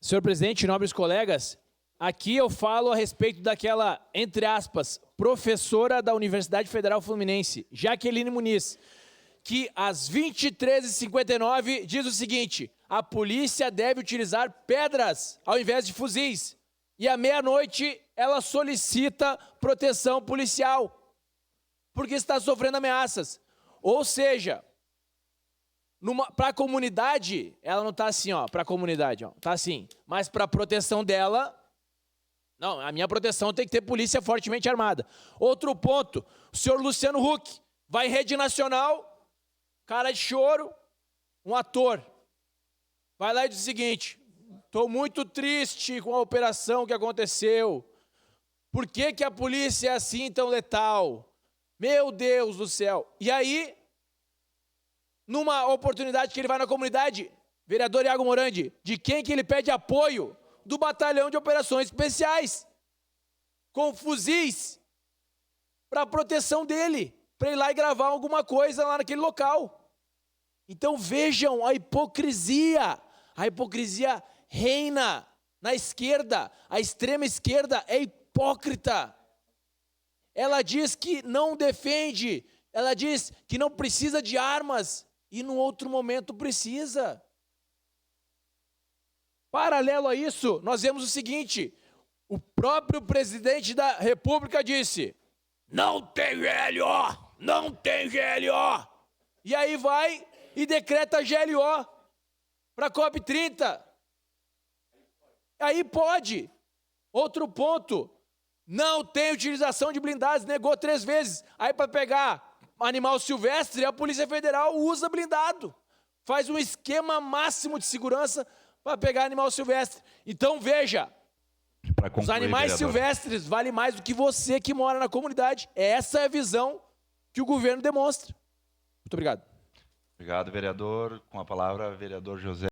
Senhor presidente, nobres colegas, aqui eu falo a respeito daquela, entre aspas, professora da Universidade Federal Fluminense, Jaqueline Muniz, que às 23h59 diz o seguinte: a polícia deve utilizar pedras ao invés de fuzis. E à meia-noite ela solicita proteção policial, porque está sofrendo ameaças. Ou seja, para a comunidade, ela não está assim, ó, para a comunidade, ó, está assim. Mas para a proteção dela, não, a minha proteção tem que ter polícia fortemente armada. Outro ponto, o senhor Luciano Huck vai em rede nacional, cara de choro, um ator, vai lá e diz o seguinte: estou muito triste com a operação que aconteceu. Por que que a polícia é assim tão letal? Meu Deus do céu. E aí, numa oportunidade que ele vai na comunidade, vereador Iago Morandi, de quem que ele pede apoio? Do Batalhão de Operações Especiais, com fuzis, para a proteção dele, para ir lá e gravar alguma coisa lá naquele local. Então vejam a hipocrisia reina na esquerda, a extrema esquerda é hipócrita. Ela diz que não defende, ela diz que não precisa de armas, e no outro momento precisa. Paralelo a isso, nós vemos o seguinte: o próprio presidente da República disse: não tem GLO, não tem GLO. E aí vai e decreta GLO para a COP30. Aí pode. Outro ponto, não tem utilização de blindados, negou 3 vezes. Aí para pegar animal silvestre, a Polícia Federal usa blindado. Faz um esquema máximo de segurança para pegar animal silvestre. Então veja, concluir, os animais silvestres valem mais do que você que mora na comunidade. Essa é a visão que o governo demonstra. Muito obrigado. Obrigado, vereador. Com a palavra, vereador José.